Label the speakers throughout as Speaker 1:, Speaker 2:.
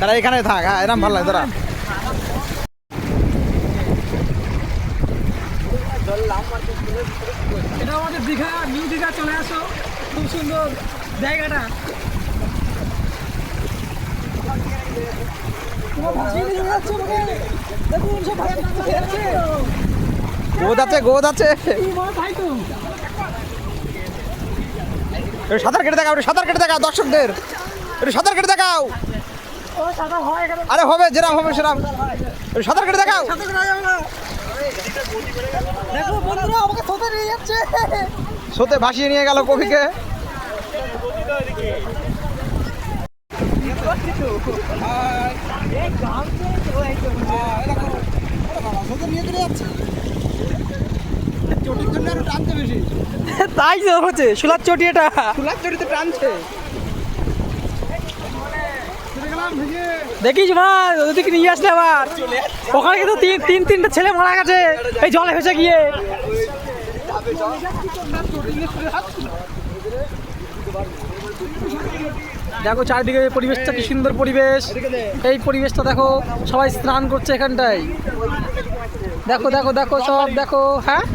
Speaker 1: তারা এখানে থাক। হ্যাঁ, এরকম ভালো লাগে তারা।
Speaker 2: এটা আমাদের দীঘা, নিউ দীঘা চলে আসো, খুব সুন্দর জায়গাটা।
Speaker 1: গোদ আছে, গোদ আছে। সাঁতার কেটে দেখাও, সাঁতার কেটে দেখাও দর্শকদের, একটু সাঁতার কেটে দেখাও। আরে হবে, যেরাম হবে সেরাম, সাঁতার কেটে দেখাও।
Speaker 2: দেখো বন্ধুরা, আমাকে সোতে নিয়ে যাচ্ছে।
Speaker 1: সোতে ভাসিয়ে নিয়ে গেল কবিকে।
Speaker 2: তাই তো হচ্ছে শুলার চটি, এটা
Speaker 1: তুলার চটিতে টানছে।
Speaker 2: দেখিস ভাই, ওদিকে নিয়ে আসলে আবার ওখানে কিন্তু তিনটা ছেলে মারা গেছে এই জলে ভেসে গিয়ে। দেখো চারিদিকে পরিবেশটা কি সুন্দর পরিবেশ। এই পরিবেশটা দেখো, সবাই স্নান করছে এখানটায়। দেখো দেখো দেখো সব দেখো। হ্যাঁ,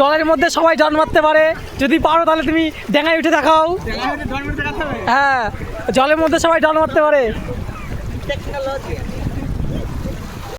Speaker 2: জলের মধ্যে সবাই ডন মারতে পারে। যদি পারো তাহলে তুমি ডেঙায় উঠে দেখাও। হ্যাঁ, জলের মধ্যে সবাই ডন মারতে পারে।